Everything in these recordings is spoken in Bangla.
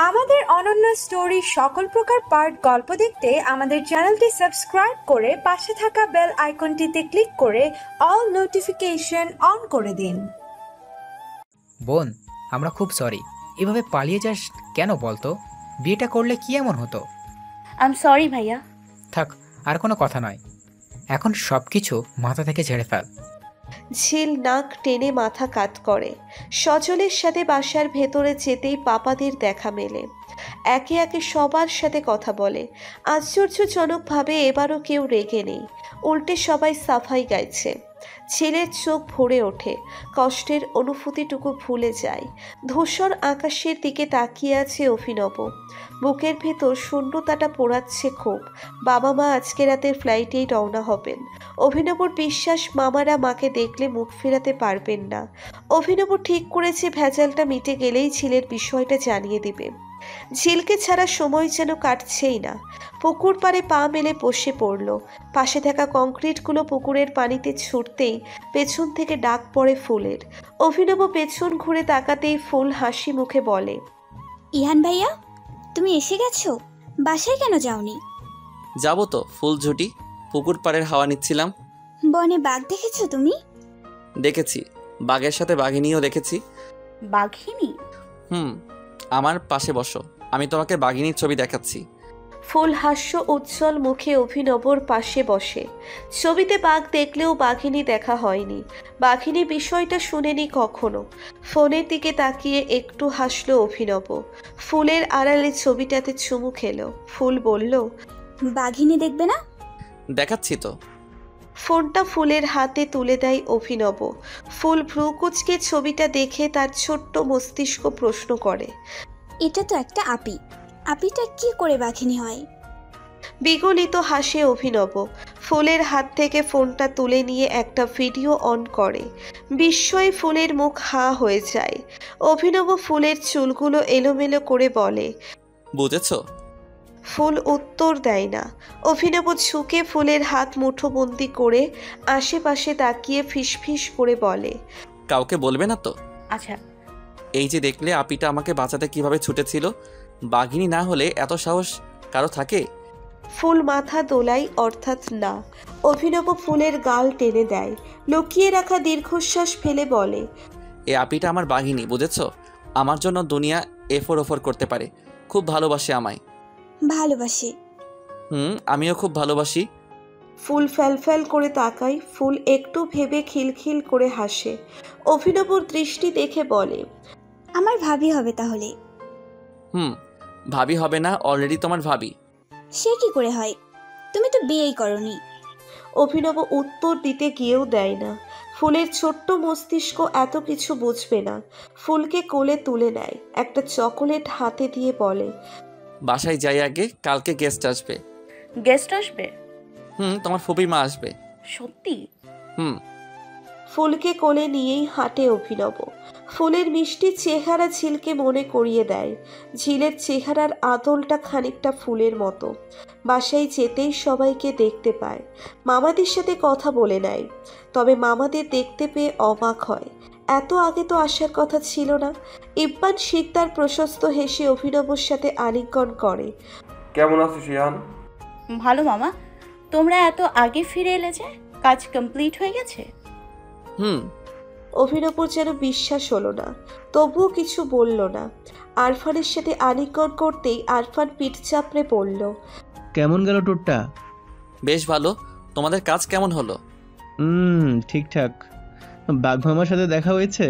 আমাদের অনন্য স্টোরি সকল প্রকার পার্ট গল্প দেখতে আমাদের চ্যানেলটি সাবস্ক্রাইব করে পাশে থাকা বেল আইকনটিতে ক্লিক করে অল নোটিফিকেশন অন করে দিন। বোন, আমরা খুব সরি। এভাবে পালিয়ে যাস কেন বলতো? বিয়েটা করলে কি এমন হতো? আই এম সরি ভাইয়া। থাক, আর কোনো কথা নয়। এখন সব কিছু মাথা থেকে ঝেড়ে ফেল। ঝিল নাক টেনে মাথা কাত করে। সজলের সাথে বাসার ভেতরে যেতেই পাপাদের দেখা মেলে। একে একে সবার সাথে কথা বলে। আশ্চর্যজনকভাবে এবারও কেউ রেগে নেই, উল্টে সবাই সাফাই গাইছে। ছেলের চোখ ভরে ওঠে, কষ্টের অনুভূতিটুকু ভুলে যায়। ধূসর আকাশের দিকে তাকিয়ে আছে অভিনব। বুকের ভেতর শূন্যতাটা পোড়াচ্ছে খুব। বাবা মা আজকে রাতের ফ্লাইটেই রওনা হবেন। অভিনবর বিশ্বাস মামারা মাকে দেখলে মুখ ফেরাতে পারবেন না। অভিনব ঠিক করেছে ভেজালটা মিটে গেলেই ঝিলের বিষয়টা জানিয়ে দিবে। ঝিলকে ছাড়া সময় যেন কাটছেই না। পুকুর পাড়ে পা মেলে বসে পড়ল। পাশে থাকা কংক্রিটগুলো পুকুরের পানিতে ছুটতেই পেছন থেকে ডাক পড়ে ফুলের। অভিনব পেছন ঘুরে তাকাতেই ফুল হাসি মুখে বলে, ইহান ভাইয়া, তুমি এসে গেছো? বাসায় কেন যাওনি? যাবো তো ফুলঝুটি, পুকুর পাড়ের হাওয়া নিচ্ছিলাম। বনে বাঘ দেখেছো তুমি? দেখেছি, বাঘের সাথে বাঘিনীও দেখেছি। বাঘিনী? আমার পাশে বসো, আমি তোমাকে বাঘিনীর ছবি দেখাচ্ছি। ফুল হাস্য উজ্জ্বল মুখে অভিনবর পাশে বসে। ছবিতে বাঘ দেখলেও বাঘিনী দেখা হয়নি। বাঘিনী বিষয়টা শুনেনি কখনো। ফোনের দিকে তাকিয়ে একটু হাসলো অভিনব। ফুলের আড়ালে ছবিটাতে চুমু খেলো। ফুল বলল, বাঘিনী দেখবে না? দেখাচ্ছি তো। ফোনটা ফুলের হাতে তুলে দেয় অভিনব। ফুল ভ্রু কুঁচকে ছবিটা দেখে তার ছোট্ট মস্তিষ্ক প্রশ্ন করে, এটা তো একটা আপি। আপিটা কি করে বাঘিনী হয়? বিগলিত হাসে অভিনব। ফুলের হাত থেকে ফোনটা তুলে নিয়ে একটা ভিডিও অন করে। বিস্ময়ে ফুলের মুখ হাঁ হয়ে যায়। অভিনব ফুলের চুলগুলো এলোমেলো করে বলে, বুঝেছো? ফুল উত্তর দেয় না। অভিনব ঝুঁকে ফুলের হাত মুঠোবন্দি করে আশেপাশে তাকিয়ে ফিসফিস করে বলে, কাউকে বলবে না তো? আচ্ছা। এই যে দেখলে আপিটা আমাকে বাঁচাতে কিভাবে ছুটেছিল। বাঘিনী না হলে এত সাহস কারো থাকে? ফুল মাথা দোলাই, অর্থাৎ না। অভিনব ফুলের গাল টেনে দেয়। লুকিয়ে রাখা দীর্ঘশ্বাস ফেলে বলে, এ আপিটা আমার বাঘিনী, বুঝেছো? আমার জন্য দুনিয়া এফোর ওফর করতে পারে। খুব ভালোবাসে আমায়। ভালোবাসে? আমিও খুব ভালোবাসি। ফুল ফ্যালফ্যাল করে তাকায়। ফুল একটু ভেবে খিলখিল করে হাসে। অভিনবর দৃষ্টি দেখে বলে, আমার ভাবি হবে তাহলে? ভাবি হবে না, অলরেডি তোমার ভাবি। সে কি করে হয়? তুমি তো বিয়েই করনি। অভিনব উত্তর দিতে গিয়েও দেয় না। ফুলের ছোট্ট মস্তিষ্ক এত কিছু বুঝবে না। ফুলকে কোলে তুলে নেয়। একটা চকোলেট হাতে দিয়ে বলে, বাসায় যাই আগে, কালকে গেস্ট আসবে। গেস্ট আসবে? তোমার ফুপি মা আসবে। সত্যি? ফুলকে কোলে নিয়েই হাঁটে অভিনব। ফুলের মিষ্টি চেহারা ঝিলকে মনে করিয়ে দেয়। ঝিলের চেহারার আদলটা খানিকটা ফুলের মতো। বাসায় যেতেই সবাইকে দেখতে পায়। মামাদের সাথে কথা বলে নেয়। তবে মামাদের দেখতে পেয়ে অবাক হয়। এত আগে তো আসার কথা ছিল না। ইব্বান শিকদার প্রশস্ত হেসে অভিনবর সাথে আলিঙ্গন করে। কেমন আছিস ইহান? ভালো মামা। তোমরা এত আগে ফিরে এলে যে? কাজ কমপ্লিট হয়ে গেছে? অভিনবর যেন বিশ্বাস হলো না, তবুও কিছু বলল না। আরফানের সাথে আলিঙ্গন করতেই আরফান পিঠ চাপড়ে পড়ল। কেমন গেল টুরটা? বেশ ভালো। তোমাদের কাজ কেমন হলো? ঠিকঠাক। বাঘ মামার সাথে দেখা হয়েছে?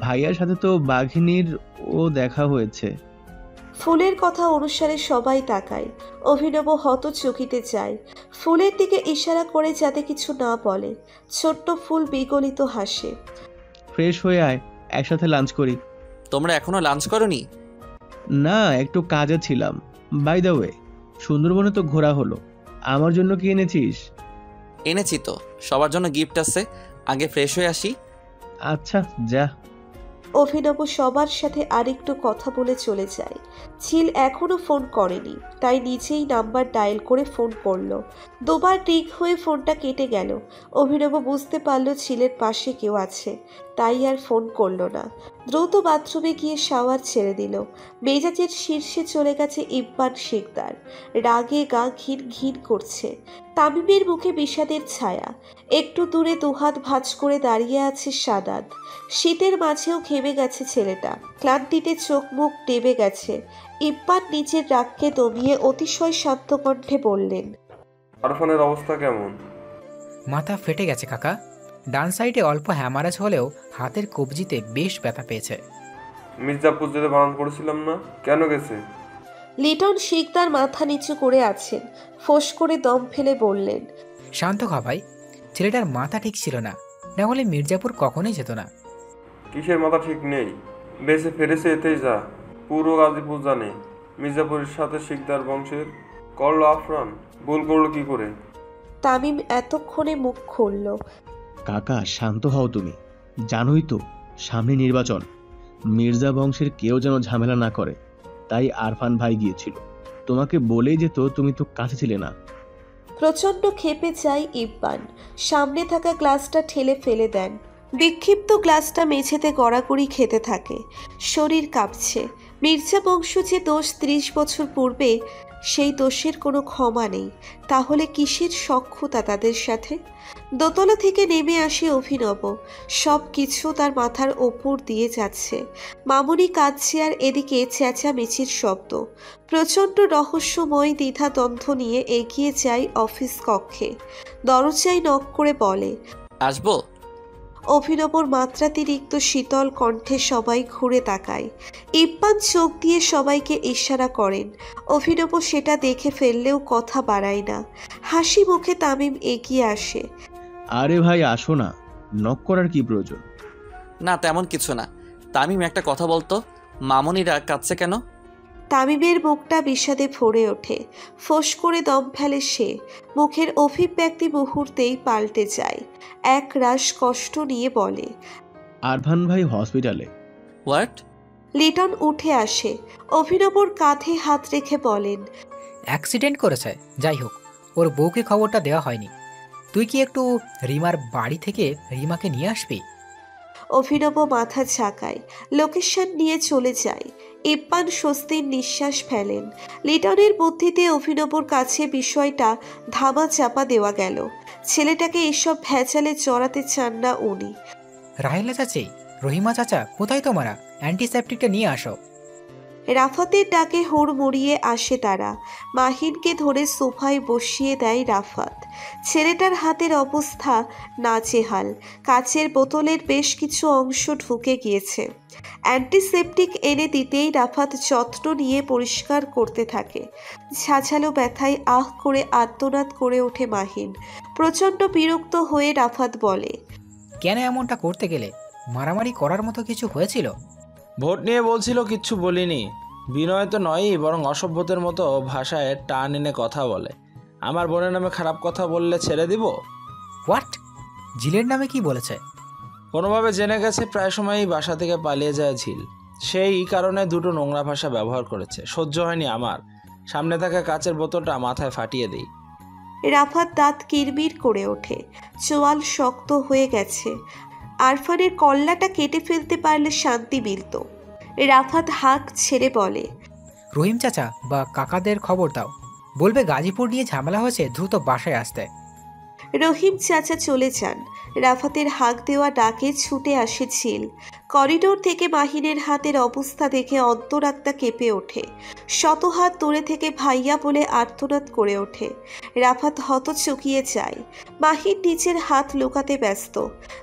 ভাইয়ার সাথে তো বাঘিনীর ও দেখা হয়েছে। ফুলের কথা অনুসারে সবাই তাকায়। অভিনব হতচকিতে যায়। ফুলের দিকে ইশারা করে যাতে কিছু না বলে। ছোট্ট ফুল বিগলিত হাসে। ফ্রেশ হয়ে আয়, একসাথে লাঞ্চ করি। তোমরা এখনো লাঞ্চ করোনি? না, একটু কাজে ছিলাম। বাই দ্য ওয়ে, সুন্দরবনে তো ঘোরা হলো। আমার জন্য কি এনেছিস? এনেছি তো, সবার জন্য গিফট আছে। আগে ফ্রেশ হয়ে আসি। আচ্ছা, যা। অভিনব সবার সাথে আরেকটু কথা বলে চলে যায়। ঝিল এখনো ফোন করেনি, তাই নিজেই নাম্বার ডায়াল করে ফোন করলো। দুবার রিং হয়ে ফোনটা কেটে গেল। অভিনব বুঝতে পারলো ঝিলের পাশে কেউ আছে, তাই আর ফোন করলো না। দ্রুত বাথরুমে গিয়ে শাওয়ার ছেড়ে দিল। মেজাজের শীর্ষে চলে গেছে ইব্বান শিকদার। রাগে গা ঘিন ঘিন করছে। তামিমের মুখে বিষাদের ছায়া। একটু দূরে দুহাত ভাঁজ করে দাঁড়িয়ে আছে সাদাত। শীতের মাঝেও ঘেমে গেছে ছেলেটা, ক্লান্তিতে চোখ মুখ ডেবে গেছে। ইব্বান নিজের রাগকে দমিয়ে অতিশয় শান্ত কণ্ঠে বললেন, আরফানের অবস্থা কেমন? মাথা ফেটে গেছে কাকা। ডান সাইডে অল্প হ্যামারেজ হলেও হাতের কবজিতে বেশ ব্যথা পেয়েছে। মির্জাপুর যেতে বারণ করেছিলাম না, কেন গেছে? লিটন শিকদার মাথা নিচু করে আছেন। ফোঁস করে দম ফেলে বললেন, শান্ত খ ভাই, ছেলেটার মাথা ঠিক ছিল না, না হলে মির্জাপুর কখনোই যেত না। কিসের মাথা ঠিক নেই? বেঁচে ফেরেছে এতেই যা। পুরো গাজীপুর জানে মির্জাপুরের সাথে শিকদার বংশের করলো আফরান। ভুল করলো কি করে? তামিম এতক্ষণে মুখ খুলল। কাকা শান্ত হও তুমি, জানোই তো সামনে নির্বাচন, মির্জা বংশের কেউ যেন ঝামেলা না করে, তাই আরফান ভাই গিয়েছিল। তোমাকে বলেই যেত, তুমি তো কাছে ছিলে না। প্রচণ্ড ক্ষেপে যায় ইব্বান। সামনে থাকা গ্লাসটা ঠেলে ফেলে দেন। বিক্ষিপ্ত গ্লাসটা মেঝেতে গড়াগড়ি খেতে থাকে। শরীর কাঁপছে। মির্জা বংশ যে দোষ 30 বছর পূর্বে, সেই দোষের কোনো ক্ষমা নেই। তাহলে কিসের সখ্যতা তাদের সাথে? দোতলা থেকে নেমে আসে অভিনব। সব কিছু তার মাথার ওপর দিয়ে যাচ্ছে। মামুনি কাঁদছে আর এদিকে চেঁচামেচির শব্দ। প্রচণ্ড রহস্যময় দ্বিধাদ্বন্দ্ব নিয়ে এগিয়ে যায় অফিস কক্ষে। দরজায় নক করে বলে, আসবো? অভিনবর মাত্রাতিরিক্ত শীতল কণ্ঠে সবাই ঘুরে তাকায়। ইব্বান চোখ দিয়ে সবাইকে ইশারা করেন। অভিনব সেটা দেখে ফেললেও কথা বাড়ায় না। হাসি মুখে তামিম এগিয়ে আসে। আরে ভাই আসো না, নক করার কি প্রয়োজন? না তেমন কিছু না। তামিম একটা কথা বলতো, মামনিরা কাঁদছে কেন? তামিমের মুখটা বিষাদে ভরে ওঠে। ফোঁস করে দম ফেলে সে। মুখের অভিব্যক্তি মুহূর্তেই পাল্টে যায়। এক রাশ কষ্ট নিয়ে বলে, আরফান ভাই হসপিটালে। হোয়াট? লিটন উঠে আসে। অভিনবর কাঁধে হাত রেখে বলেন, অ্যাক্সিডেন্ট করেছে। যাই হোক, ওর বউকে খবরটা দেওয়া হয়নি। তুই কি একটু রিমার বাড়ি থেকে রিমাকে নিয়ে আসবি? অভিনব মাথা ঝাঁকায়। লোকেশন নিয়ে চলে যায়। ইব্বান স্বস্তির নিঃশ্বাস ফেলেন। লিটনের বুদ্ধিতে অভিনবর কাছে বিষয়টা ধামা চাপা দেওয়া গেল। ছেলেটাকে এসব ভেজালে জড়াতে চান না উনি। রাহেলা চাচি, রহিমা চাচা, কোথায় তোমরা? অ্যান্টিসেপটিকটা নিয়ে আসো। রাফাতের ডাকে হুড়মুড়িয়ে আসে তারা। মাহিনকে ধরে সোফায় বসিয়ে দেয় রাফাত। ছেলেটার হাতের অবস্থা নাজেহাল। কাচের বোতলের বেশ কিছু অংশ ঢুকে গিয়েছে। অ্যান্টিসেপটিক এনে দিতেই রাফাত যত্ন নিয়ে পরিষ্কার করতে থাকে। ঝাঝালো ব্যথায় আহ করে আর্তনাদ করে ওঠে মাহিন। প্রচণ্ড বিরক্ত হয়ে রাফাত বলে, কেন এমনটা করতে গেলে? মারামারি করার মতো কিছু হয়েছিল? ভোট নিয়ে বলছিল, কিচ্ছু বলিনি। বিনয় তো নয়ই, বরং অসভ্যদের মতো ভাষায় টান এনে কথা বলে। আমার বোনের নামে খারাপ কথা বললে ছেড়ে দিব? হোয়াট? ঝিলের নামে কি বলেছে? কোনোভাবে জেনে গেছে প্রায় সময়ই বাসা থেকে পালিয়ে যায় ঝিল। সেই কারণে দুটো নোংরা ভাষা ব্যবহার করেছে। সহ্য হয়নি আমার। সামনে থাকা কাচের বোতলটা মাথায় ফাটিয়ে দিই। রাফাত দাঁত কিরমির করে ওঠে। চোয়াল শক্ত হয়ে গেছে। আরফানের কল্লাটা কেটে ফেলতে পারলে শান্তি মিলত। রাফাত হাঁক ছেড়ে বলে, রহিম চাচা বা কাকাদের খবর দাও, বলবে গাজীপুর নিয়ে ঝামেলা হয়েছে, দ্রুত বাসায় আসতে। রহিম চাচা চলে যান। রাফাতের হাঁক দেওয়া ডাকে ছুটে আসে ঝিল। করিডোর থেকে মাহিনের হাতের অবস্থা দেখে অন্তরাত্মা কেঁপে ওঠে। শত হাত দূরে থেকে ভাইয়া বলে আর্তনাদ করে ওঠে। রাফাত হতচকিয়ে যায়। মাহিন নিজের হাত লুকাতে ব্যস্ত।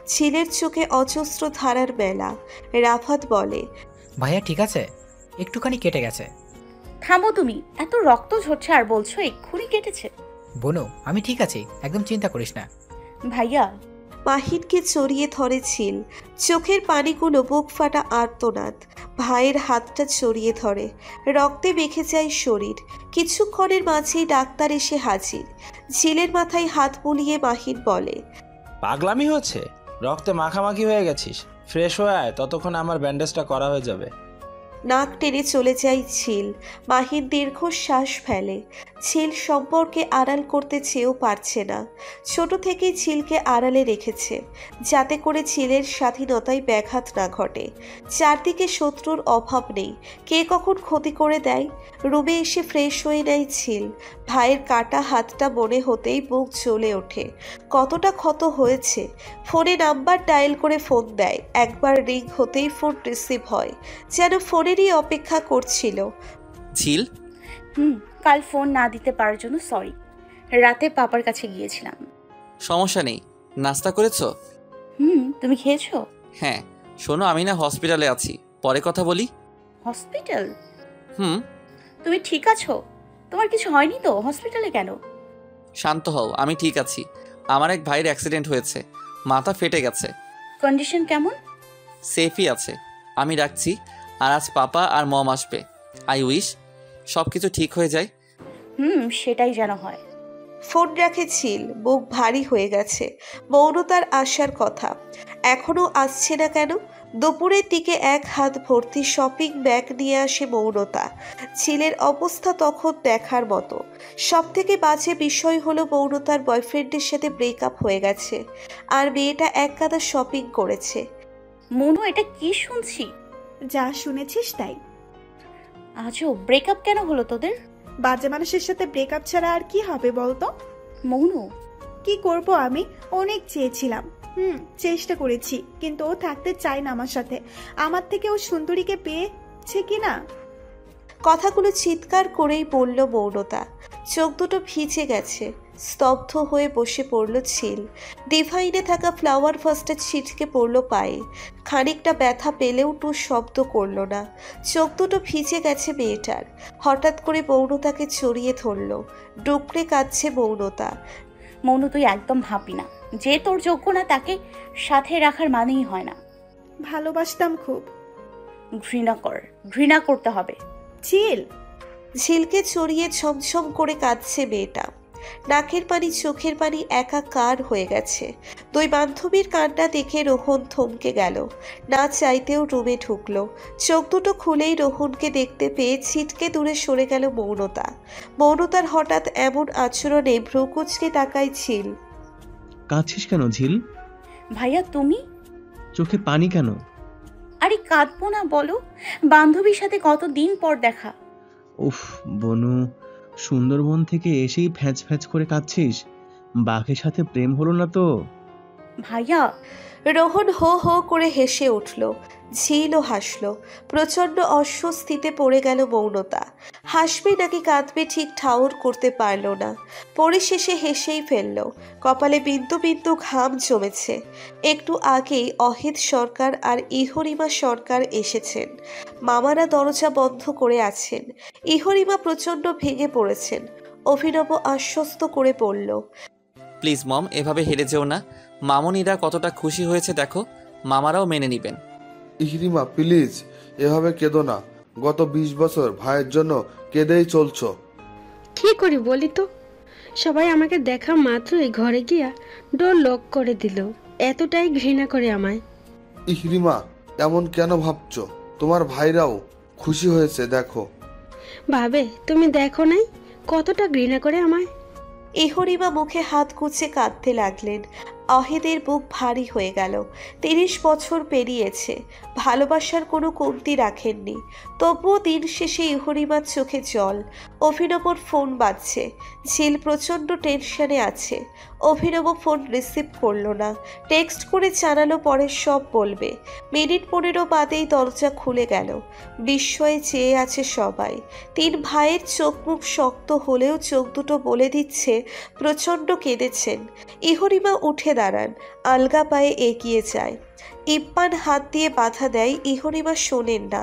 ঝিলের চোখে অজস্র ধারার মেলা। রাফাত বলে, ভাইয়া ঠিক আছে? একটুখানি কেটে গেছে। থামো তুমি, এত রক্ত ঝরছে আর বলছো এক্ষুনি কেটেছে। বোনো, আমি ঠিক আছি, একদম চিন্তা করিস না। ভাইয়া। মাহিনকে জড়িয়ে ধরে ঝিল। চোখের পানিগুলো বুক ফাটা আর্তনাদ। ভাইয়ের হাতটা জড়িয়ে ধরে। রক্তে মেখে যায় শরীর। কিছুক্ষণের মাঝেই ডাক্তার এসে হাজির। ঝিলের মাথায় হাত বুলিয়ে মাহিন বলে, পাগলামি হচ্ছে? রক্তে মাখামাখি হয়ে গেছিস। ফ্রেশ হয়ে আয়, ততক্ষণ আমার ব্যান্ডেজটা করা হয়ে যাবে। নাক টেনে চলে যায় ঝিল। মাহিন দীর্ঘশ্বাস ফেলে। ঝিল সম্পর্কে আড়াল করতে চেয়েও পারছে না। ছোট থেকেই ঝিলকে আড়ালে রেখেছে, যাতে করে ঝিলের স্বাধীনতায় ব্যাঘাত না ঘটে। চারদিকে শত্রুর অভাব নেই, কে কখন ক্ষতি করে দেয়। রুমে এসে ফ্রেশ হয়ে নেয় ঝিল। ভাইয়ের কাটা হাতটা মনে হতেই বুক জ্বলে ওঠে। কতটা ক্ষত হয়েছে। ফোনে নাম্বার ডায়াল করে ফোন দেয়। একবার রিং হতেই ফোন রিসিভ হয়, যেন ফোনেরই অপেক্ষা করছিল। ঝিল, কাল ফোন না দিতে পারার জন্য সরি। রাতে পাপার কাছে গিয়েছিলাম। সমস্যা নেই। নাস্তা করেছো? তুমি খেয়েছো? হ্যাঁ। শোনো, আমি না হসপিটালে আছি, পরে কথা বলি। হসপিটাল? হুম। তুমি ঠিক আছো? তোমার কিছু হয়নি তো? হসপিটালে কেন? শান্ত হও, আমি ঠিক আছি। আমার এক ভাইয়ের অ্যাক্সিডেন্ট হয়েছে, মাথা ফেটে গেছে। কন্ডিশন কেমন? সেফই আছে। আমি রাখছি। আর আজ পাপা আর মম আসবে। আই উইশ সব কিছু ঠিক হয়ে যায়। সেটাই যেন হয়। ফোন রাখে ঝিল। বুক ভারী হয়ে গেছে। মৌনতার আসার কথা, এখনো আসছে না কেন? দুপুরের দিকে এক হাত ভর্তি শপিং ব্যাগ নিয়ে আসে মৌনতা। ঝিলের অবস্থা তখন দেখার মতো। সব থেকে বাজে বিষয় হলো মৌনতার বয়ফ্রেন্ডের সাথে ব্রেকআপ হয়ে গেছে, আর মেয়েটা এক গাদা শপিং করেছে। মনু, এটা কি শুনছি? যা শুনেছিস তাই। আজও ব্রেকআপ কেন হলো তোদের? বাজে মানুষের সাথে ব্রেকআপ ছাড়া আর কি হবে বলতো? মনু, কি করব আমি? অনেক চেয়েছিলাম, চেষ্টা করেছি, কিন্তু ও থাকতে চায় না আমার সাথে। আমার থেকে ও সুন্দরীকে পেয়েছে কিনা। কথাগুলো চিৎকার করেই বলল মৌনতা। চোখ দুটো ভিজে গেছে। স্তব্ধ হয়ে বসে পড়ল ঝিল। ডিভাইনে থাকা ফ্লাওয়ার ফার্স্টে ছিটকে পড়ল পায়ে। খানিকটা ব্যথা পেলেও টু শব্দ করল না। চোখ দুটো ভিজে গেছে মেয়েটার। হঠাৎ করে মৌনতাকে জড়িয়ে ধরল। ডুকরে কাঁদছে মৌনতা। মনু, তুই একদম ভাববি না। যে তোর যোগ্য না তাকে সাথে রাখার মানেই হয় না। ভালোবাসতাম খুব। ঘৃণা করতে হবে। ঝিল। ঝিলকে চড়িয়ে ছমছম করে কাঁদছে মেয়েটা। নাকের পানি চোখের পানি একাকার হয়ে গেছে। দুই বান্ধবীর কান্না দেখে রোহন থমকে গেল। না চাইতেও রুমে ঢুকলো। চোখ দুটো খুলেই রোহনকে দেখতে পেয়ে ছিটকে দূরে সরে গেল মৌনতা। মৌনতার হঠাৎ এমন আচরণে ভ্রুকুচকে তাকায় ঝিল। কাঁদছিস কেন ঝিল? ভাইয়া তুমি? চোখে পানি কেন? আরে কাঁদবো না বলো, বান্ধবীর সাথে কতদিন পর দেখা। উফ বনু, সুন্দরবন থেকে এসেই ফ্যাঁচ ফ্যাঁচ করে কাঁদছিস? বাঘের সাথে প্রেম হলো না তো? ভাইয়া। রোহন হো হো করে হেসে উঠল। ঝিলও হাসল। প্রচণ্ড অস্বস্তিতে পড়ে গেল মৌনতা। হাসবে নাকি কাঁদবে ঠিক ঠাউর করতে পারল না। পরিশেষে হেসেই ফেলল। কপালে বিন্দু বিন্দু ঘাম জমেছে। একটু আগেই অহিত সরকার আর ইহরিমা সরকার এসেছেন। মামারা দরজা বন্ধ করে আছেন। ইহরিমা প্রচণ্ড ভেঙে পড়েছেন। অভিনব আশ্বস্ত করে বলল, প্লিজ মম, এভাবে হেরে যেও না। মামনিরা কতটা খুশি হয়েছে দেখো, মামারাও মেনে নিবেন। ইহরিমা প্লিজ, এভাবে কেঁদো না। গত 20 বছর ভাইয়ের জন্য কেঁদেই চলছো। কি করি বলি তো? সবাই আমাকে দেখা মাত্রই ঘরে গিয়া ডোর লক করে দিল। এতটাই ঘৃণা করে আমায়। ইহরিমা, এমন কেন ভাবছো? তোমার ভাইরাও খুশি হয়েছে দেখো। ভাবে তুমি দেখো নাই কতটা ঘৃণা করে আমায়। ইহরিমা মুখে হাত গুছে কাঁদতে লাগলেন। অহেদের বুক ভারী হয়ে গেল। 30 বছর পেরিয়েছে, ভালোবাসার কোনো কমতি রাখেননি। তবুও দিন শেষে ইহরিমার চোখে জল। অভিনবর ফোন বাজছে। ঝিল প্রচণ্ড টেনশনে আছে। অভিনব ফোন রিসিভ করলো না। টেক্সট করে জানালো পরে সব বলবে। মিনিট 15 বাদেই দরজা খুলে গেল। বিস্ময়ে চেয়ে আছে সবাই। 3 ভাইয়ের চোখ মুখ শক্ত হলেও চোখ দুটো বলে দিচ্ছে প্রচণ্ড কেঁদেছেন। ইহরিমা উঠে দাঁড়ান, আলগা পায়ে এগিয়ে যায়। ইপ্পান হাত দিয়ে বাধা দেয়। ইহরিমা শোনেন না,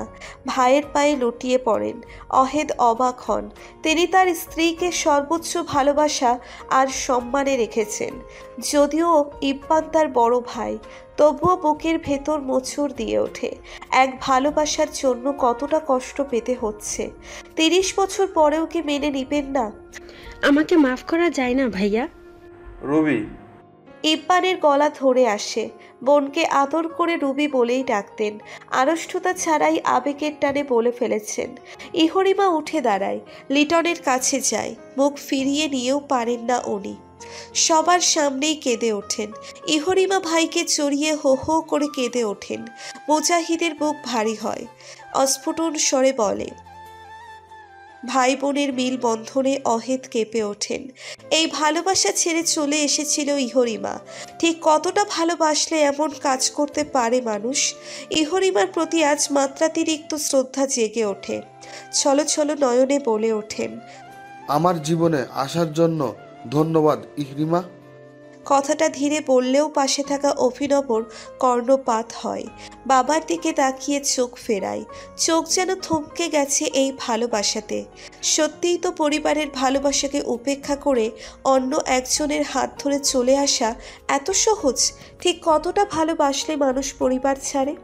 ভাইয়ের পায়ে লুটিয়ে পড়েন। অহেদ অবাক হন। তিনি তার স্ত্রীকে সর্বোচ্চ ভালোবাসা আর সম্মানে রেখেছেন। যদিও ইপ্পান তার বড় ভাই, তবুও বুকের ভেতর মোচড় দিয়ে ওঠে। এক ভালোবাসার জন্য কতটা কষ্ট পেতে হচ্ছে। 30 বছর পরেও কি মেনে নিবেন না? আমাকে মাফ করা যায় না ভাইয়া? রবি, ইব্বানের গলা ধরে আসে। বোনকে আদর করে রুবি বলেই ডাকতেন, আড়ষ্টতা ছাড়াই আবেগের টানে বলে ফেলেছেন। ইহরিমা উঠে দাঁড়ায়, লিটনের কাছে যায়। মুখ ফিরিয়ে নিয়েও পারেন না উনি। সবার সামনেই কেঁদে ওঠেন। ইহরিমা ভাইকে জড়িয়ে হো হো করে কেঁদে ওঠেন। মুজাহিদের বুক ভারী হয়, অস্ফুটন স্বরে বলে, ভাই বোনের মিল বন্ধনে অহেত কেঁপে ওঠেন। এই ভালোবাসা ছেড়ে চলে এসেছিল ইহরিমা। ঠিক কতটা ভালোবাসলে এমন কাজ করতে পারে মানুষ? ইহরিমার প্রতি আজ মাত্রাতিরিক্ত শ্রদ্ধা জেগে ওঠে। ছলো ছলো নয়নে বলে ওঠেন, আমার জীবনে আসার জন্য ধন্যবাদ ইহরিমা। কথাটা ধীরে বললেও পাশে থাকা অভিনবর কর্ণপাত হয়। বাবার দিকে তাকিয়ে চোখ ফেরায়। চোখ যেন থমকে গেছে এই ভালোবাসাতে। সত্যিই তো পরিবারের ভালোবাসাকে উপেক্ষা করে অন্য একজনের হাত ধরে চলে আসা এত সহজ? ঠিক কতটা ভালোবাসলে মানুষ পরিবার ছাড়ে?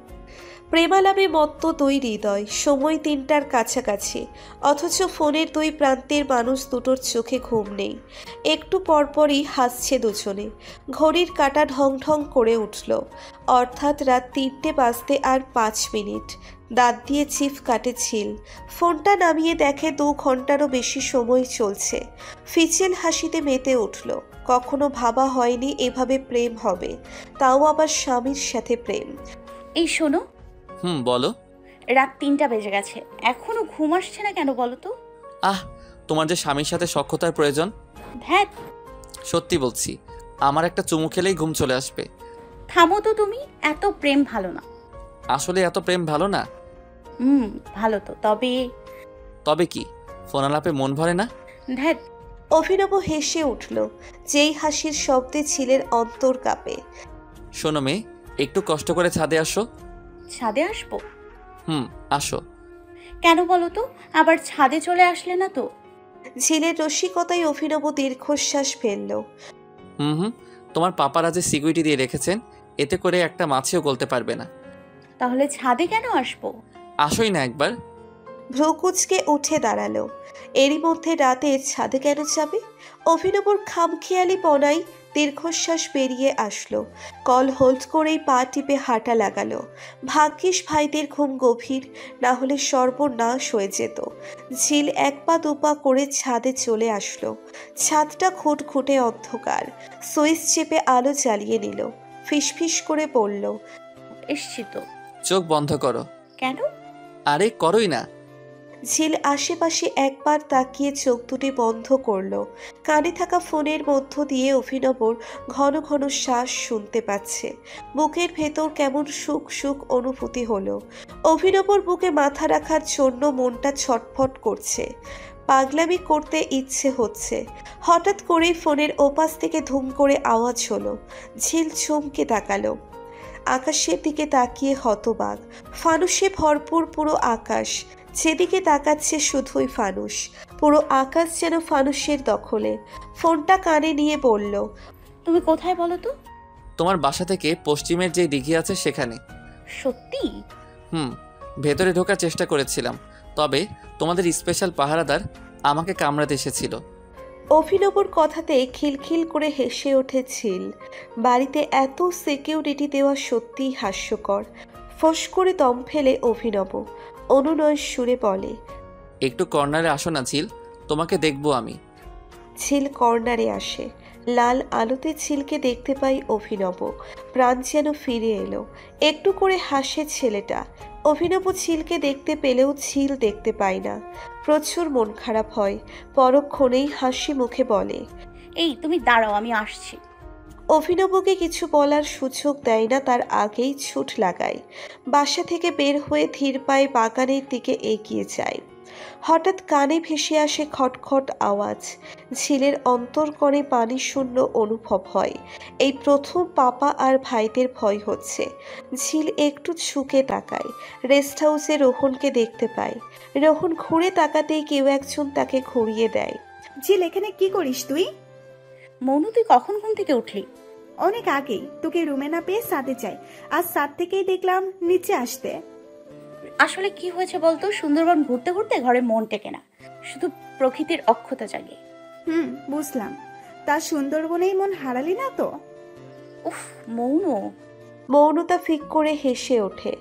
প্রেমালাপে মত্ত দুই হৃদয়, সময় ৩টার কাছাকাছি, অথচ ফোনের দুই প্রান্তের মানুষ দুটোর চোখে ঘুম নেই। একটু পরপরই হাসছে দুজনে। ঘড়ির কাঁটা ঢং ঢং করে উঠল, অর্থাৎ রাত ৩টে বাজতে আর ৫ মিনিট। দাঁত দিয়ে চিফ কাটে ঝিল। ফোনটা নামিয়ে দেখে ২ ঘন্টারও বেশি সময় চলছে। ফিচেল হাসিতে মেতে উঠল। কখনো ভাবা হয়নি এভাবে প্রেম হবে, তাও আবার স্বামীর সাথে প্রেম। এই শোনো, বলো। রাত ৩টা বেজে গেছে, এখনো ঘুম আসছে না কেন বলো তো? তোমার যে স্বামীর সাথে সখ্যতার প্রয়োজন। ধ্যাত, সত্যি বলছি, আমার একটা চুমু খেলেই ঘুম চলে আসবে। থামো তো তুমি, এত প্রেম ভালো না। আসলে এত প্রেম ভালো না? ভালো তো, তবে কি ফোন আলাপে মন ভরে না? ধ্যাত। অভিনব হেসে উঠল, যেই হাসির শব্দে ছিলের অন্তর কাঁপে। শোনো মেয়ে, একটু কষ্ট করে ছাদে আসো। ছাদে আসবো? আসো। কেন বলো তো? আবার ছাদে চলে আসলে না তো? ঝিলের রসিকতায় অভিনব দীর্ঘশ্বাস ফেলল। তোমার পাপারা যে সিকিউরিটি দিয়ে রেখেছেন, এতে করে একটা মাছিও গলতে পারবে না। তাহলে ছাদে কেন আসবো? আসোই না একবার। ভ্রুকুচকে উঠে দাঁড়ালো। এরই মধ্যে রাতে ছাদে কেন যাবে? অভিনবর খামখেয়ালি পনাই দীর্ঘশ্বাস বেরিয়ে আসলো। কল হোল্ড করেই পা টিপে হাঁটা লাগালো। ভাগ্যিস ভাইদের ঘুম গভীর, না হলে সর্বনাশ হয়ে যেত। ঝিল ১ পা ২ পা করে ছাদে চলে আসলো। ছাদটা খুঁটখুঁটে অন্ধকার। সুইচ চেপে আলো জ্বালিয়ে নিল। ফিসফিস করে বলল, এসছি তো। চোখ বন্ধ করো। কেন? আরে করোই না। ঝিল আশেপাশে একবার তাকিয়ে চোখ দুটি বন্ধ করল। কানে থাকা ফোনের মধ্য দিয়ে অভিনবর ঘন ঘন শ্বাস শুনতে পাচ্ছে। বুকের ভেতর কেমন সুখ সুখ অনুভূতি হলো। অভিনবর বুকে মাথা রাখার জন্য মনটা ছটফট করছে। পাগলামি করতে ইচ্ছে হচ্ছে। হঠাৎ করেই ফোনের ওপাশ থেকে ধুম করে আওয়াজ হলো। ঝিল চমকে তাকালো। আকাশের দিকে তাকিয়ে হতবাক। ফানুসে ভরপুর পুরো আকাশ। যেদিকে তাকাচ্ছে শুধুই ফানুস। পুরো আকাশ যেন ফানুসের দখলে। ফোনটা কানে নিয়ে বলল, তুমি কোথায় বলো তো? তোমার বাসা থেকে পশ্চিমের যে দিঘি আছে সেখানে। সত্যি? ভেতরে ঢোকার চেষ্টা করেছিলাম, তবে তোমাদের স্পেশাল পাহারাদার আমাকে কামড়াতে এসেছিল। অভিনবর কথাতে খিলখিল করে হেসে ওঠে ঝিল। বাড়িতে এত সিকিউরিটি দেওয়া সত্যিই হাস্যকর। ফস করে দম ফেলে অভিনব অনুনয় সুরে বলে, একটু কর্নারে আসো না ঝিল, তোমাকে দেখবো আমি। ঝিল কর্নারে আসে। লাল আলোতে ঝিলকে দেখতে পাই অভিনব। প্রাণ যেন ফিরে এলো। একটু করে হাসে ছেলেটা। অভিনব ঝিলকে দেখতে পেলেও ঝিল দেখতে পায় না। প্রচুর মন খারাপ হয়। পরক্ষণেই হাসি মুখে বলে, এই তুমি দাঁড়াও, আমি আসছি। অভিনবকে কিছু বলার সুযোগ দেয় না, তার আগেই ছুট লাগায়। বাসা থেকে বের হয়ে ধীর পায়ে বাগানের দিকে এগিয়ে যায়। হঠাৎ কানে ভেসে আসে খটখট আওয়াজ। ঝিলের অন্তরকণে পানি শূন্য অনুভব হয়। এই প্রথম পাপা আর ভাইদের ভয় হচ্ছে। ঝিল একটু ঝুঁকে তাকায়। রেস্ট হাউসে রোহনকে দেখতে পায়। রোহন ঘুরে তাকাতেই কেউ একজন তাকে ঘুরিয়ে দেয়। ঝিল, এখানে কি করিস তুই? মনু, তুই কখন ঘুম থেকে উঠলি? অনেক আগেই। তোকে রুমে না পেয়ে ছাদে যাই, আর ছাদ থেকেই দেখলাম নিচে আসতে। আসলে কি হয়েছে বলতো? সুন্দরবন ঘুরতে ঘুরতে ঘরে মন টেকে না, শুধু প্রকৃতির অক্ষতা জাগে। বুঝলাম। তা সুন্দরবনেই মন হারালি না তো? উফ, মৌন। মৌনতা ফিক করে হেসে ওঠে।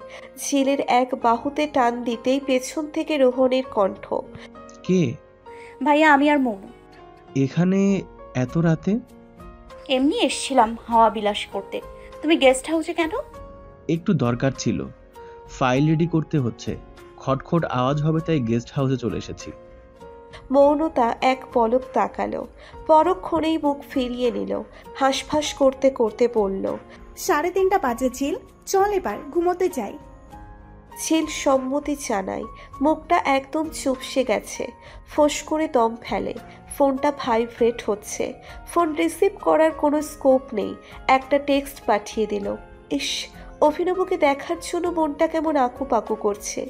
ঝিলের এক বাহুতে টান দিতেই পেছন থেকে রোহনের কণ্ঠ। কে? ভাইয়া, আমি আর মৌন। এখানে এত রাতে? এমনি এসছিলাম হাওয়া বিলাস করতে। তুমি গেস্ট হাউসে কেন? একটু দরকার ছিল, ফাইল রেডি করতে হচ্ছে, খটখট আওয়াজ হবে তাই গেস্ট হাউসে চলে এসেছি। মৌনতা এক পলক তাকালো, পরক্ষণেই মুখ ফিরিয়ে নিল, হাঁসফাঁস করতে করতে বলল, 3:30 বাজে ঝিল, চল এবার ঘুমোতে যাই। ঝিল সম্মতি জানায়, মুখটা একদম চুপসে গেছে, ফোঁস করে দম ফেলে। ফোনটা ভাইব্রেট হচ্ছে, ফোন রিসিভ করার কোনো স্কোপ নেই। একটা টেক্সট পাঠিয়ে দিল। ইস, অভিনবকে দেখার জন্য মনটা কেমন আকুপাকু করছে।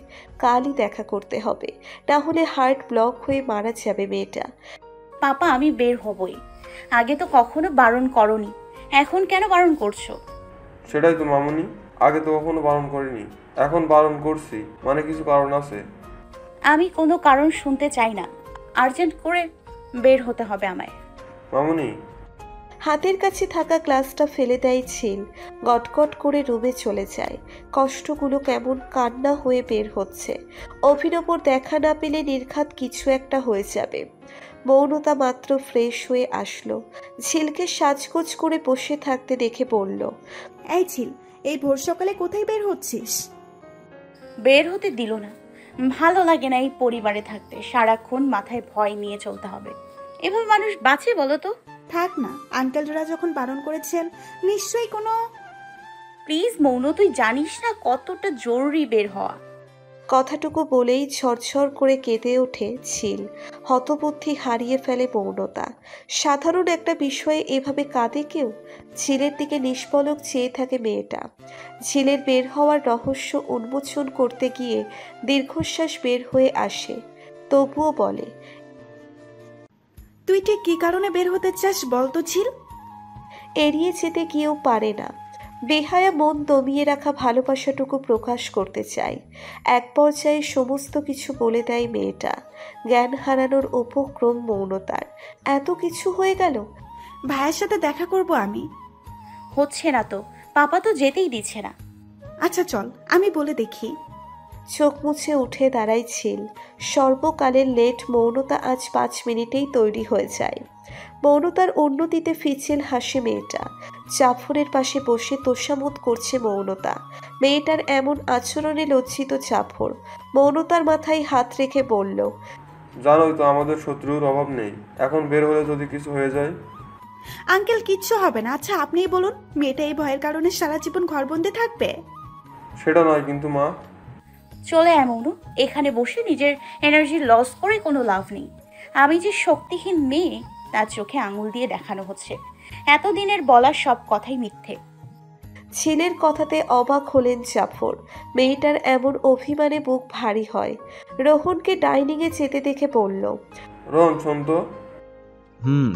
কালই দেখা করতে হবে, না হলে হার্ট ব্লক হয়ে মারা যাবে মেয়েটা। পাপা, আমি বের হবই। আগে তো কখনো বারণ করনি, এখন কেন বারণ করছো? সেটাই তো মামুনি, আগে তো কখনো বারণ করিনি, এখন বারণ করছি মানে কিছু কারণ আছে। আমি কোনো কারণ শুনতে চাই না, আর্জেন্ট করে বের হতে হবে আমায়। মামুনি। হাতের কাছে থাকা গ্লাসটা ফেলে দেয় ঝিল, গটগট করে রুমে চলে যায়। কষ্টগুলো কেমন কান্না হয়ে বের হচ্ছে। অভিনবর দেখা না পেলে নির্ঘাত কিছু একটা হয়ে যাবে। মৌনতা মাত্র ফ্রেশ হয়ে আসলো, ঝিলকে সাজগোজ করে বসে থাকতে দেখে বলল, এই ঝিল, এই ভোর সকালে কোথায় বের হচ্ছিস? বের হতে দিল না। ভালো লাগে না এই পরিবারে থাকতে, সারাক্ষণ মাথায় ভয় নিয়ে চলতে হবে। এভাবে মানুষ বাঁচে বলো তো? থাক না, আঙ্কেলরা যখন বারণ করেছেন নিশ্চয়ই কোনো। প্লিজ মৌন, তুই জানিস না কতটা জরুরি বের হওয়া। কথাটুকু বলেই ঝরঝর করে কেঁদে ওঠে ঝিল। হতবুদ্ধি হারিয়ে ফেলে মৌনতা। সাধারণ একটা বিষয়ে এভাবে কাঁদে কেউ? ঝিলের দিকে নিষ্পলক চেয়ে থাকে মেয়েটা। ঝিলের বের হওয়ার রহস্য উন্মোচন করতে গিয়ে দীর্ঘশ্বাস বের হয়ে আসে, তবুও বলে, তুই ঠিক কি কারণে বের হতে চাস বলতো ঝিল? এড়িয়ে যেতে গিয়েও পারে না। বেহায়া মন দমিয়ে রাখা ভালোবাসাটুকু প্রকাশ করতে চায়। এক পর্যায়ে সমস্ত কিছু বলে দেয় মেয়েটা। জ্ঞান হারানোর উপক্রম মৌনতার। এত কিছু হয়ে গেল। ভাইয়ের সাথে দেখা করব আমি। হচ্ছে না তো, পাপা তো যেতেই দিচ্ছে না। আচ্ছা চল, আমি বলে দেখি। চোখ মুছে উঠে দাঁড়ায় ঝিল। সর্বকালের লেট মৌনতা আজ 5 মিনিটেই তৈরি হয়ে যায়। মৌনতার অন্যদিতে ফিচেল হাসে মেয়েটা। জাফরের পাশে বসে তোষামোদ করছে মৌনতা। মেয়েটার এমন আচরণে লজ্জিত জাফর মৌনতার মাথায় হাত রেখে বলল, জানোই তো আমাদের শত্রুর অভাব নেই, এখন বের হলে যদি কিছু হয়ে যায়। আঙ্কেল, কিচ্ছু হবে না। আচ্ছা আপনিই বলুন, মেয়েটা এই ভয়ের কারণে সারা জীবন ঘরবন্দি থাকবে? সেটা নয় কিন্তু মা। চলে আয় মৌন, এখানে বসে নিজের এনার্জি লস করে কোনো লাভ নেই। আমি যে শক্তিহীন মেয়ে তার চোখে আঙুল দিয়ে দেখানো হচ্ছে। এতদিনের বলার সব কথাই মিথ্যে। ছেলের কথাতে অবাক হলেন জাফর। মেয়েটার এমন অভিমানে বুক ভারী হয়। রোহনকে ডাইনিংয়ে যেতে দেখে বলল, রোহন শোন তো।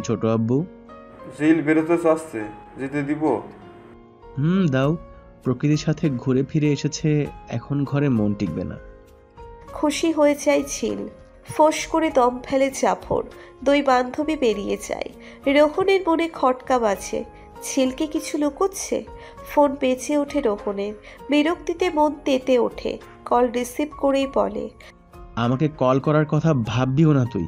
ছোট আব্বু। ঝিল বেরোতে চাচ্ছে, যেতে দিব? দাও, প্রকৃতির সাথে ঘুরে ফিরে এসেছে, এখন ঘরে মন টিকবে না। খুশি হয়ে যায় ঝিল। ফোঁস করে দম ফেলে জাফর। 2 বান্ধবী বেরিয়ে যায়। রোহনের মনে খটকা বাজে। ঝিলকে কিছু লুকোচ্ছে? ফোন বেজে ওঠে রোহনের। বিরক্তিতে মন তেতে ওঠে। কল রিসিভ করেই বলে, আমাকে কল করার কথা ভাববিও না তুই।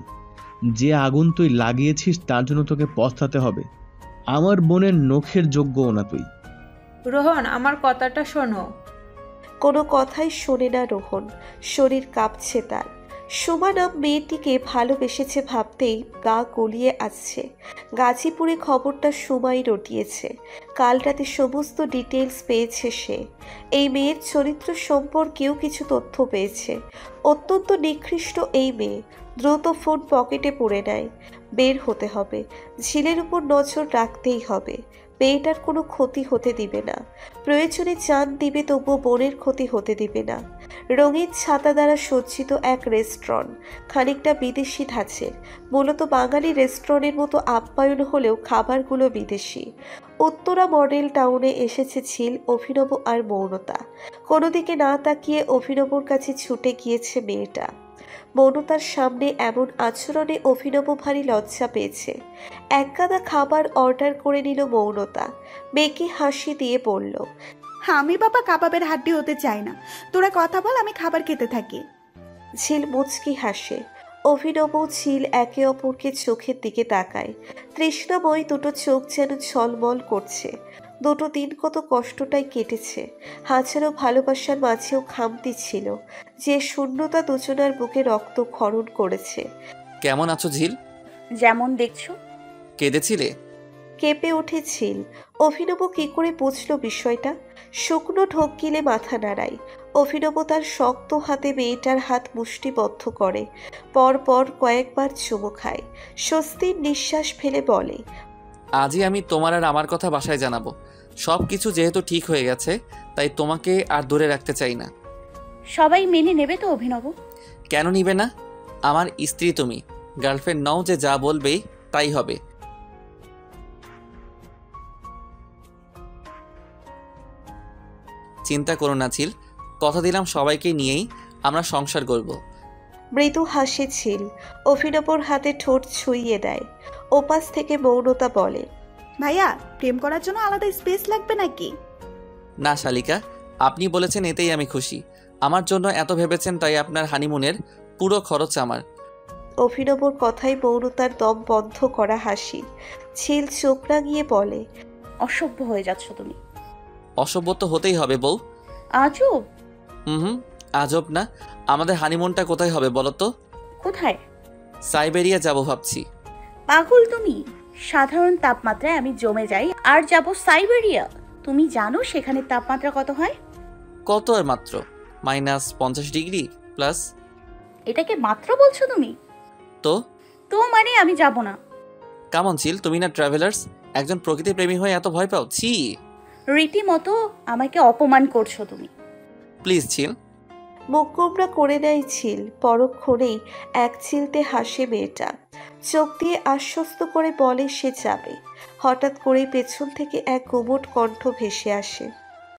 যে আগুন তুই লাগিয়েছিস তার জন্য তোকে পস্তাতে হবে। আমার বোনের নখের যোগ্যও না তুই। রোহন, আমার কথাটা শোনো। কোনো কথাই শোনে না রোহন। শরীর কাঁপছে তার। সোমা নাম মেয়েটিকে ভালোবেসেছে ভাবতেই গা গলিয়ে আসছে। গাজীপুরে খবরটা সোমাই রটিয়েছে। কাল রাতে সমস্ত ডিটেলস পেয়েছে সে। এই মেয়ের চরিত্র সম্পর্কেও কিছু তথ্য পেয়েছে। অত্যন্ত নিকৃষ্ট এই মেয়ে। দ্রুত ফোন পকেটে পুরে নেয়। বের হতে হবে। ঝিলের উপর নজর রাখতেই হবে। মেয়েটার কোনো ক্ষতি হতে দিবে না। প্রয়োজনে জান দিবে, তবুও বোনের ক্ষতি হতে দিবে না। রঙিন ছাতা দ্বারা সজ্জিত এক রেস্টুরেন্ট, খানিকটা বিদেশি ধাঁচের। মূলত বাঙালি রেস্টুরেন্টের মতো আপ্যায়ন হলেও খাবারগুলো বিদেশি। উত্তরা মডেল টাউনে এসেছে ঝিল, অভিনব আর মৌনতা। কোনো দিকে না তাকিয়ে অভিনবর কাছে ছুটে গিয়েছে মেয়েটা। মৌনতার সামনে এমন আচরণে অভিনব ভারী লজ্জা পেয়েছে। একগাদা খাবার অর্ডার করে নিল মৌনতা। মেয়েকে হাসি দিয়ে বলল, আমি বাবা কাবাবের হাড্ডি হতে চাই না, তোরা কথা বল, আমি খাবার খেতে থাকি। ঝিল মুচকি হাসে। অভিনব ঝিল একে অপরকে চোখের দিকে তাকায়। তৃষ্ণাময় দুটো চোখ যেন ঝলমল করছে। দুটো দিন কত কষ্টটাই কেটেছে। হাজারো ভালোবাসার মাঝেও খামতি ছিল, যে শূন্যতা দুজনার বুকে রক্ত ক্ষরণ করেছে। কেমন আছো ঝিল? যেমন দেখছো। কেঁদেছিলে? কেঁপে উঠে ঝিল। অভিনব কি করে বুঝলো বিষয়টা? শুকনো ঢোক গিলে মাথা নাড়ায়। অভিনব তার শক্ত হাতে মেয়েটার হাত মুষ্টিবদ্ধ করে, পর পর কয়েকবার চুমু খায়। স্বস্তির নিঃশ্বাস ফেলে বলে, আজই আমি তোমার আর আমার কথা বাসায় জানাবো। সব কিছু যেহেতু ঠিক হয়ে গেছে, তাই তোমাকে আর দূরে রাখতে চাই না। সবাই মেনে নেবে তো অভিনব? কেন নিবে না? আমার স্ত্রী তুমি, গার্লফ্রেন্ড নও যে যা বলবেই তাই হবে। চিন্তা করো না ঝিল, কথা দিলাম সবাইকে নিয়েই আমরা সংসার করব। মৃদু হাসে ঝিল। অভিনবর হাতে ঠোঁট ছুঁইয়ে দেয়। ওপাশ থেকে মৌনতা বলে, ভাইয়া, প্রেম করার জন্য আলাদা স্পেস লাগবে নাকি? না শালিকা, আপনি বলেছেন এতেই আমি খুশি। আমার জন্য এত ভেবেছেন, তাই আপনার হানিমুনের পুরো খরচ আমার। অভিনবর কথায় মৌনতার দম বন্ধ করা হাসি। ঝিল চোখ রাঙিয়ে বলে, অসভ্য হয়ে যাচ্ছ তুমি। অসভ্য তো হতেই হবে বউ। আজব। হুম, আজব না। আমাদের হানিমুনটা কোথায় হবে বলো তো? কোথায়? সাইবেরিয়া যাব ভাবছি। পাগল তুমি? সাধারণ তাপমাত্রায় আমি জমে যাই, আর যাব সাইবেরিয়া? তুমি জানো সেখানে তাপমাত্রা কত হয়? কত আর মাত্র -50 ডিগ্রি প্লাস। এটাকে মাত্র বলছো তুমি? তো তো মানে আমি যাব না। কেমন ছিল? তুমি না ট্রাভেলার্স, একজন প্রকৃতি প্রেমী হয়ে এত ভয় পাও? ছি, রীতিমতো আমাকে অপমান করছো তুমি। প্লিজ ছিল। মুখ গোমরা করে নেয় ঝিল। পরক্ষণেই এক চিলতে হাসে মেয়েটা। চোখ দিয়ে আশ্বস্ত করে বলে সে যাবে। হঠাৎ করেই পেছন থেকে এক গুমোট কণ্ঠ ভেসে আসে।